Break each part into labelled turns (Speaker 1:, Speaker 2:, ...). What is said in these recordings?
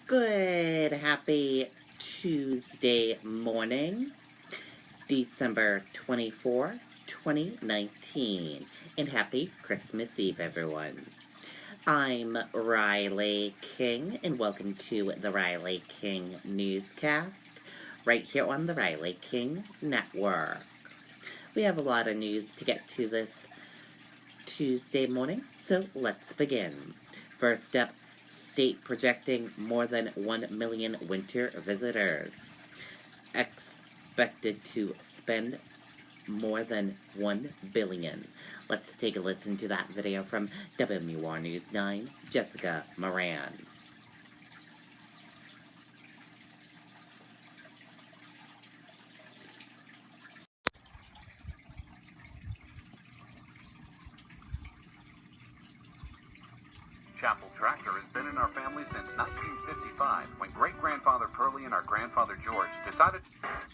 Speaker 1: Good, happy Tuesday morning, December 24, 2019, and happy Christmas Eve, everyone. I'm Riley King, and welcome to the Riley King Newscast, right here on the Riley King Network. We have a lot of news to get to this Tuesday morning, so let's begin. First up, state projecting more than 1 million winter visitors. Expected to spend more than $1 billion. Let's take a listen to that video from WMUR News 9, Jessica Moran.
Speaker 2: Chapel Tractor has been in our family since 1955, when great-grandfather Pearlie and our grandfather George decided...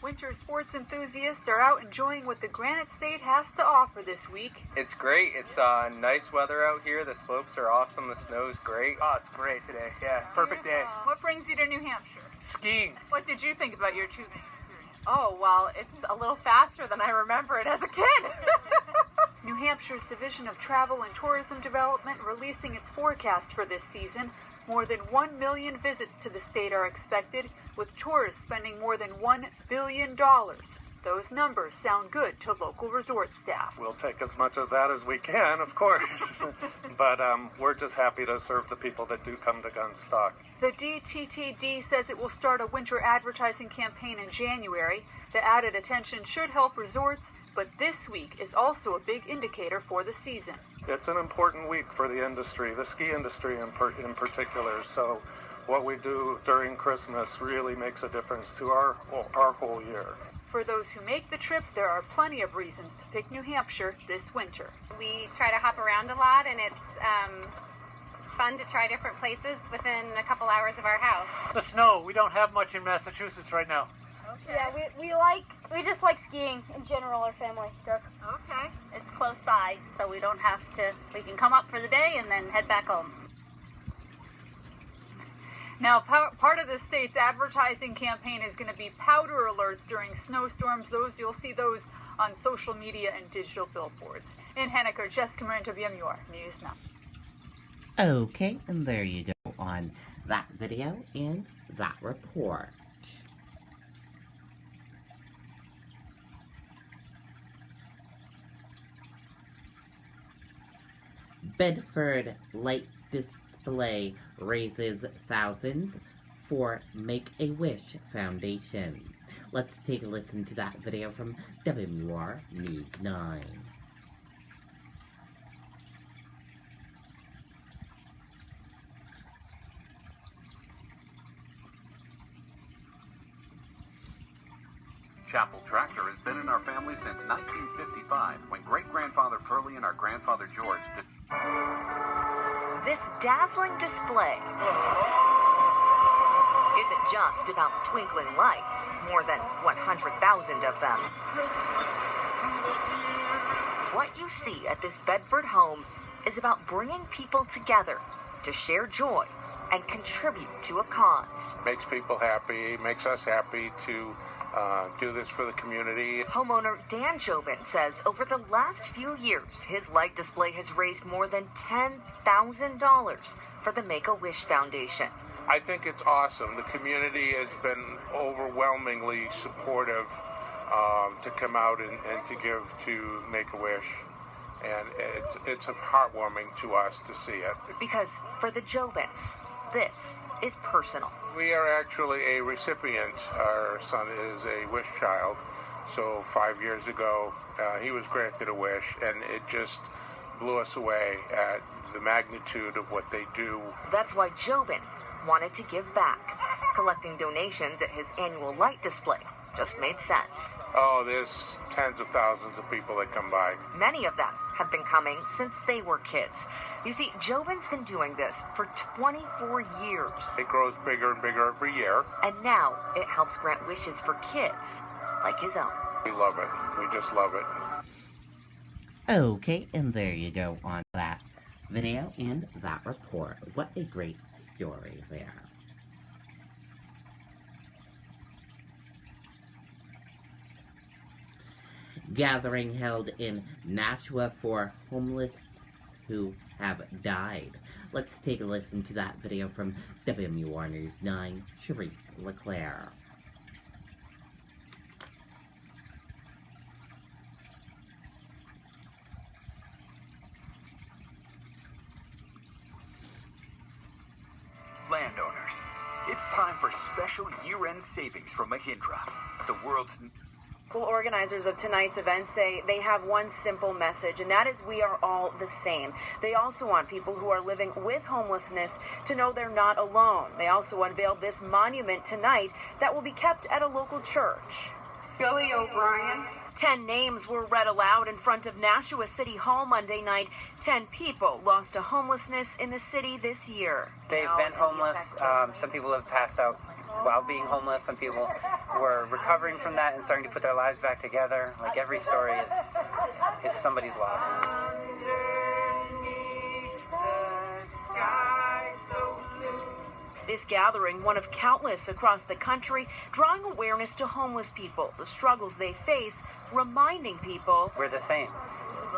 Speaker 3: Winter sports enthusiasts are out enjoying what the Granite State has to offer this week.
Speaker 4: It's great. It's nice weather out here. The slopes are awesome. The snow's great.
Speaker 5: Oh, it's great today. Yeah, perfect day.
Speaker 3: What brings you to New Hampshire?
Speaker 5: Skiing.
Speaker 3: What did you think about your tubing experience?
Speaker 6: Oh, well, it's a little faster than I remember it as a kid.
Speaker 3: New Hampshire's Division of Travel and Tourism Development releasing its forecast for this season. More than 1 million visits to the state are expected, with tourists spending more than $1 billion. Those numbers sound good to local resort staff.
Speaker 7: We'll take as much of that as we can, of course. But we're just happy to serve the people that do come to Gunstock.
Speaker 3: The DTTD says it will start a winter advertising campaign in January. The added attention should help resorts, but this week is also a big indicator for the season.
Speaker 7: It's an important week for the industry, the ski industry in particular. So what we do during Christmas really makes a difference to our whole year.
Speaker 3: For those who make the trip, there are plenty of reasons to pick New Hampshire this winter.
Speaker 6: We try to hop around a lot, and it's fun to try different places within a couple hours of our house.
Speaker 5: The snow. We don't have much in Massachusetts right now.
Speaker 6: Okay.
Speaker 8: Yeah, we just like skiing in general, our family does.
Speaker 6: Okay.
Speaker 8: It's close by, so we don't have to, we can come up for the day and then head back home.
Speaker 3: Now, part of the state's advertising campaign is going to be powder alerts during snowstorms. You'll see those on social media and digital billboards. In Henniker, Jessica Moran, WMUR News 9.
Speaker 1: Okay, and there you go on that video and that report. Bedford Light Display raises thousands for Make-A-Wish Foundation. Let's take a listen to that video from WMUR News 9.
Speaker 2: Chapel Tractor has been in our family since 1955, when great-grandfather Pearlie and our grandfather George...
Speaker 9: This dazzling display isn't just about twinkling lights, more than 100,000 of them. What you see at this Bedford home is about bringing people together to share joy and contribute to a cause.
Speaker 10: Makes people happy, makes us happy to do this for the community.
Speaker 9: Homeowner Dan Jobin says over the last few years, his light display has raised more than $10,000 for the Make-A-Wish Foundation.
Speaker 10: I think it's awesome. The community has been overwhelmingly supportive to come out and to give to Make-A-Wish. And it's heartwarming to us to see it.
Speaker 9: Because for the Jobins, this is personal.
Speaker 10: We are actually a recipient. Our son is a wish child. So 5 years ago, he was granted a wish, and it just blew us away at the magnitude of what they do.
Speaker 9: That's why Jobin wanted to give back. Collecting donations at his annual light display just made sense.
Speaker 10: Oh, there's tens of thousands of people that come by.
Speaker 9: Many of them have been coming since they were kids. You see, Jobin's been doing this for 24 years.
Speaker 10: It grows bigger and bigger every year.
Speaker 9: And now it helps grant wishes for kids like his own.
Speaker 10: We love it. We just love it.
Speaker 1: Okay, and there you go on that video and that report. What a great story there. gathering held in Nashua for homeless who have died. Let's take a listen to that video from WMUR News 9, Charisse LeClaire.
Speaker 11: Landowners, it's time for special year-end savings from Mahindra, the world's...
Speaker 12: Organizers of tonight's event say they have one simple message, and that is we are all the same. They also want people who are living with homelessness to know they're not alone. They also unveiled this monument tonight that will be kept at a local church.
Speaker 13: Billy O'Brien.
Speaker 12: 10 names were read aloud in front of Nashua City Hall Monday night. 10 people lost to homelessness in the city this year.
Speaker 14: They've been homeless. Some people have passed out while being homeless. Some people were recovering from that and starting to put their lives back together. Like every story is somebody's loss.
Speaker 12: This gathering, one of countless across the country, drawing awareness to homeless people, the struggles they face, reminding people
Speaker 14: we're the same.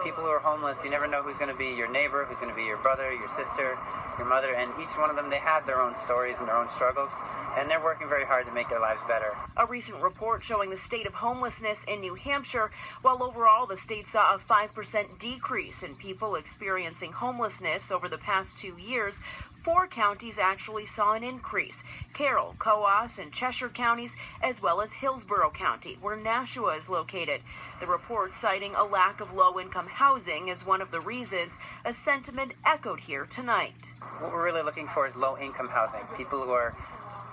Speaker 14: People who are homeless, you never know who's going to be your neighbor, who's going to be your brother, your sister, your mother, and each one of them, they have their own stories and their own struggles, and they're working very hard to make their lives better.
Speaker 12: A recent report showing the state of homelessness in New Hampshire, while overall the state saw a 5% decrease in people experiencing homelessness over the past 2 years, 4 counties actually saw an increase: Carroll, Coos, and Cheshire counties, as well as Hillsborough County, where Nashua is located. The report citing a lack of low-income housing as one of the reasons, a sentiment echoed here tonight.
Speaker 14: What we're really looking for is low-income housing, people who are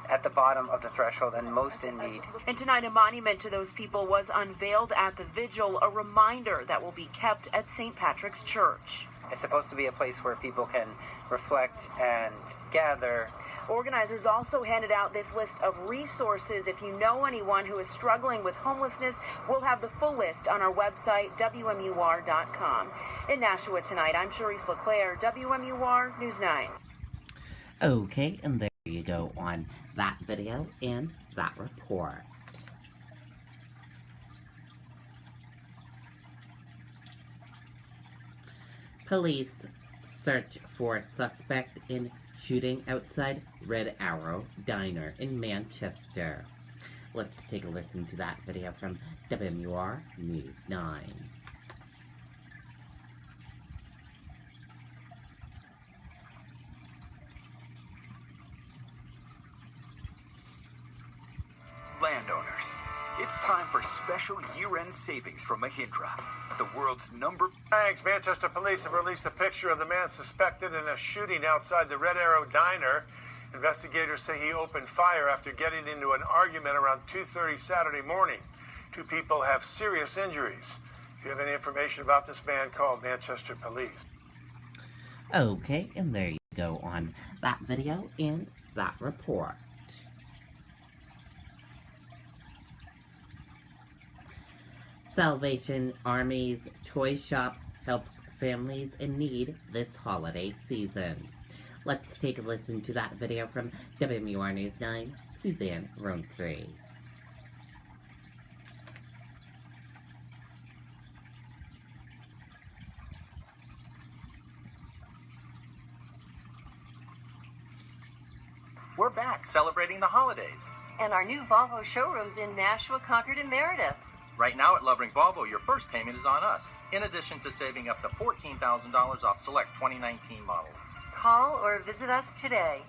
Speaker 14: at the bottom of the threshold and most in need.
Speaker 12: And tonight, a monument to those people was unveiled at the vigil, a reminder that will be kept at St. Patrick's Church.
Speaker 14: It's supposed to be a place where people can reflect and gather.
Speaker 12: Organizers also handed out this list of resources. If you know anyone who is struggling with homelessness, we'll have the full list on our website, WMUR.com. In Nashua tonight, I'm Charisse LeClaire, WMUR News 9.
Speaker 1: Okay, and there you go on that video and that report. Police search for suspect in shooting outside Red Arrow Diner in Manchester. Let's take a listen to that video from WMUR News 9.
Speaker 11: Landowners, it's time for special year-end savings from Mahindra, the world's number...
Speaker 15: Thanks. Manchester police have released a picture of the man suspected in a shooting outside the Red Arrow Diner. Investigators say he opened fire after getting into an argument around 2:30 Saturday morning. 2 people have serious injuries. If you have any information about this man, call Manchester police.
Speaker 1: Okay, and there you go on that video and that report. Salvation Army's toy shop helps families in need this holiday season. Let's take a listen to that video from WMUR News 9, Suzanne Rowntree.
Speaker 16: We're back celebrating the holidays.
Speaker 17: And our new Volvo showrooms in Nashua, Concord, and Meredith.
Speaker 16: Right now at Lovering Volvo, your first payment is on us, in addition to saving up to $14,000 off select 2019 models.
Speaker 17: Call or visit us today.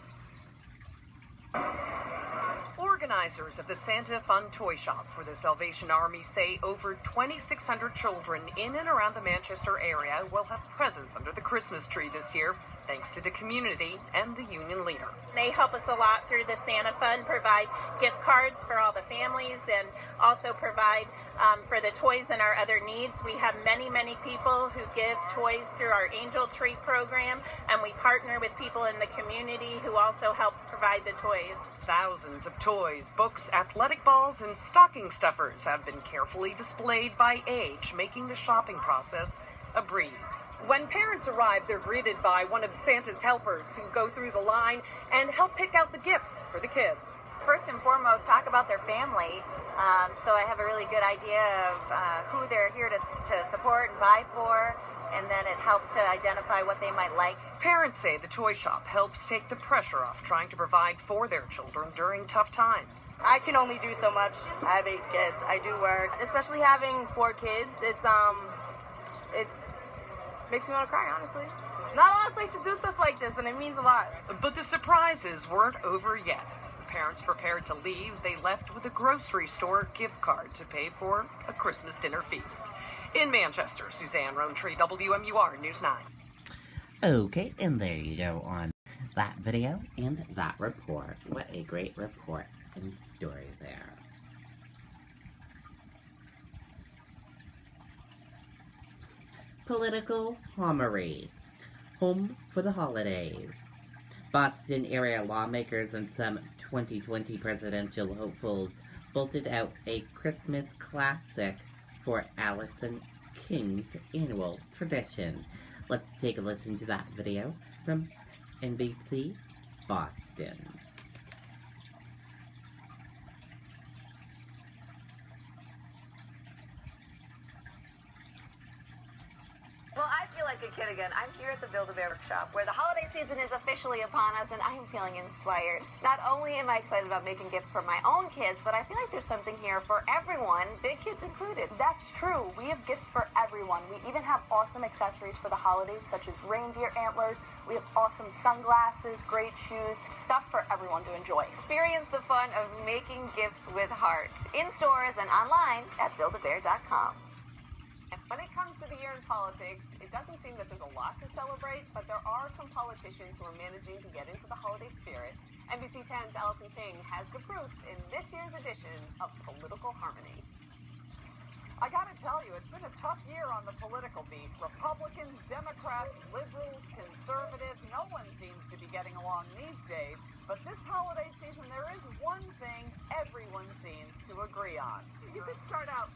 Speaker 18: Organizers of the Santa Fun Toy Shop for the Salvation Army say over 2,600 children in and around the Manchester area will have presents under the Christmas tree this year, thanks to the community and the union leader.
Speaker 19: They help us a lot through the Santa Fund, provide gift cards for all the families, and also provide for the toys and our other needs. We have many, many people who give toys through our Angel Tree program, and we partner with people in the community who also help provide the toys.
Speaker 18: Thousands of toys, books, athletic balls, and stocking stuffers have been carefully displayed by age, making the shopping process a breeze. When parents arrive, they're greeted by one of Santa's helpers who go through the line and help pick out the gifts for the kids.
Speaker 20: First and foremost, talk about their family. So I have a really good idea of who they're here to support and buy for, and then it helps to identify what they might like.
Speaker 18: Parents say the toy shop helps take the pressure off trying to provide for their children during tough times.
Speaker 21: I can only do so much. I have 8 kids. I do work.
Speaker 22: Especially having 4 kids, it's makes me want to cry, honestly. Not a lot of places do stuff like this, and it means a lot.
Speaker 18: But the surprises weren't over yet. As the parents prepared to leave, they left with a grocery store gift card to pay for a Christmas dinner feast. In Manchester, Suzanne Rowntree, WMUR News 9.
Speaker 1: Okay, and there you go on that video and that report. What a great report and story there. Political homily. Home for the holidays. Boston area lawmakers and some 2020 presidential hopefuls bolted out a Christmas classic for Allison King's annual tradition. Let's take a listen to that video from NBC Boston.
Speaker 23: Well, I feel like a kid again. I'm here at the Build-A-Bear workshop, where the holiday season is officially upon us, and I am feeling inspired. Not only am I excited about making gifts for my own kids, but I feel like there's something here for everyone, big kids included.
Speaker 24: That's true. We have gifts for everyone. We even have awesome accessories for the holidays, such as reindeer antlers. We have awesome sunglasses, great shoes, stuff for everyone to enjoy.
Speaker 23: Experience the fun of making gifts with heart, in stores and online at buildabear.com.
Speaker 25: When it comes to the year in politics, it doesn't seem that there's a lot to celebrate, but there are some politicians who are managing to get into the holiday spirit. NBC 10's Allison King has the proof in this year's edition of Political Harmony.
Speaker 26: I gotta tell you, it's been a tough year on the political beat. Republicans, Democrats, liberals, conservatives, no one seems to be getting along these days. But this holiday season, there is one thing everyone seems to agree on. You could start out,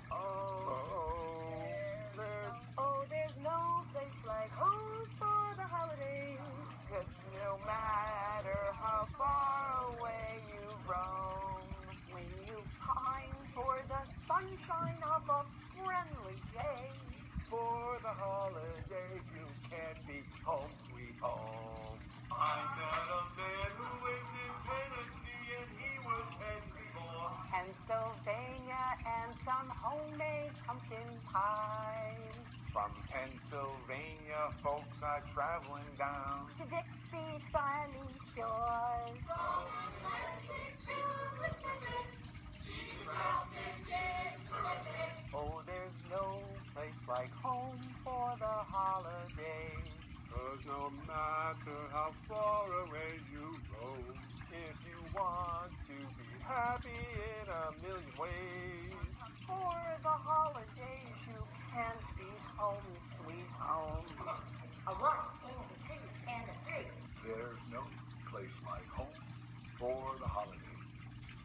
Speaker 26: there's no place like home for the holidays. 'Cause no matter how far away you roam, when you pine for the sunshine of a friendly day, for the holidays you can be home sweet home. I met a man who lives in Tennessee and he was Henry for Pennsylvania and some homemade pumpkin pie. From Pennsylvania, folks are traveling down to Dixie sunny shores. From Atlantic to Pacific, oh, there's no place like home for the holidays. 'Cause no matter how far away you roam, if you want to be happy in a million ways, for the holidays you can be home sweet home. A 1 and a 2 and a 3. There's no place like home for the holidays.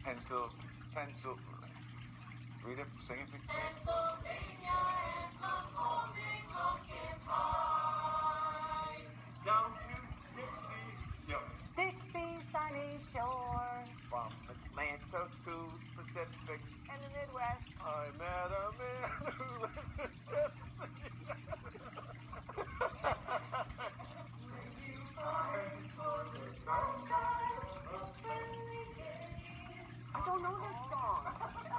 Speaker 26: Pencil. Read it, sing it. Pennsylvania and some homemade pumpkin pie. Down to Dixie, Dixie sunny shore. From Atlanta to Pacific and the Midwest, I met a man who lives in Tennessee. When you pine for the sunshine of friendly days. I don't know this song.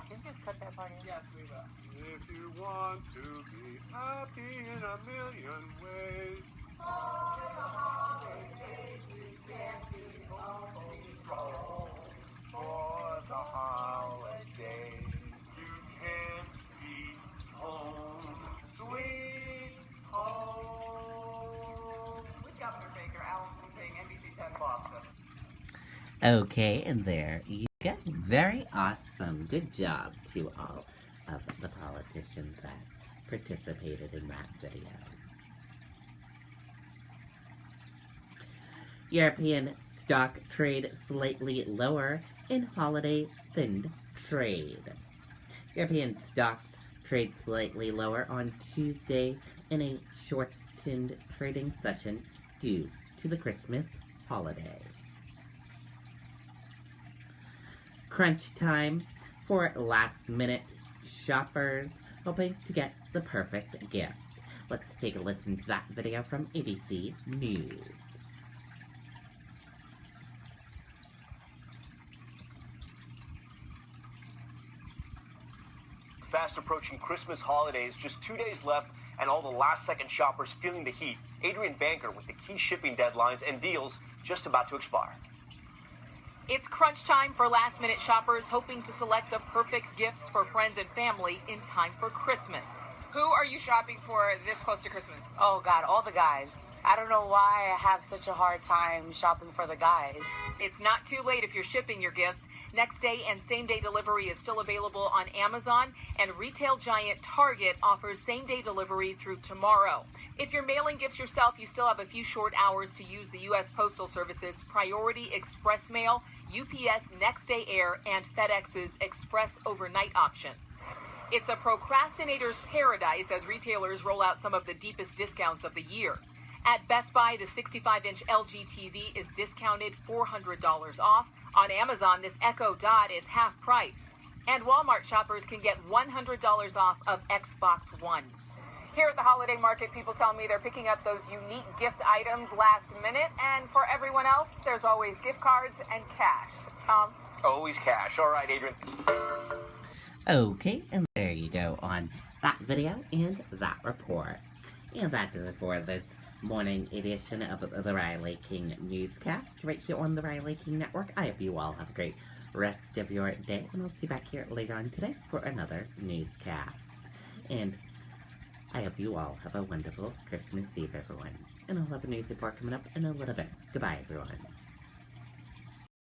Speaker 26: Can you just cut that part in? Yes, we will. If you want to be happy in a million ways, for the holidays we can be home sweet home. For the holidays you can be home sweet home. With Governor Baker, Allison King, NBC 10 Boston.
Speaker 1: Okay, and there you go. Very awesome. Good job to all of the politicians that participated in that video. European stock trade slightly lower in holiday thinned trade. European stocks trade slightly lower on Tuesday in a shortened trading session due to the Christmas holiday. Crunch time for last-minute shoppers hoping to get the perfect gift. Let's take a listen to that video from ABC News.
Speaker 3: Fast approaching Christmas holidays, just 2 days left, and all the last-second shoppers feeling the heat. Adrian Banker with the key shipping deadlines and deals just about to expire.
Speaker 4: It's crunch time for last-minute shoppers hoping to select the perfect gifts for friends and family in time for Christmas.
Speaker 22: Who are you shopping for this close to Christmas?
Speaker 5: Oh, God, all the guys. I don't know why I have such a hard time shopping for the guys.
Speaker 4: It's not too late if you're shipping your gifts. Next day and same-day delivery is still available on Amazon, and retail giant Target offers same-day delivery through tomorrow. If you're mailing gifts yourself, you still have a few short hours to use the U.S. Postal Service's Priority Express Mail, UPS Next Day Air, and FedEx's Express Overnight option. It's a procrastinator's paradise as retailers roll out some of the deepest discounts of the year. At Best Buy, the 65-inch LG TV is discounted $400 off. On Amazon, this Echo Dot is half price. And Walmart shoppers can get $100 off of Xbox Ones.
Speaker 22: Here at the holiday market, people tell me they're picking up those unique gift items last minute. And for everyone else, there's always gift cards and cash. Tom?
Speaker 3: Always cash. All right, Adrian.
Speaker 1: Okay, and there you go on that video and that report. And that does it for this morning edition of the Riley King Newscast right here on the Riley King Network. I hope you all have a great rest of your day, and I'll see you back here later on today for another newscast. And I hope you all have a wonderful Christmas Eve, everyone. And I'll have a news report coming up in a little bit. Goodbye, everyone.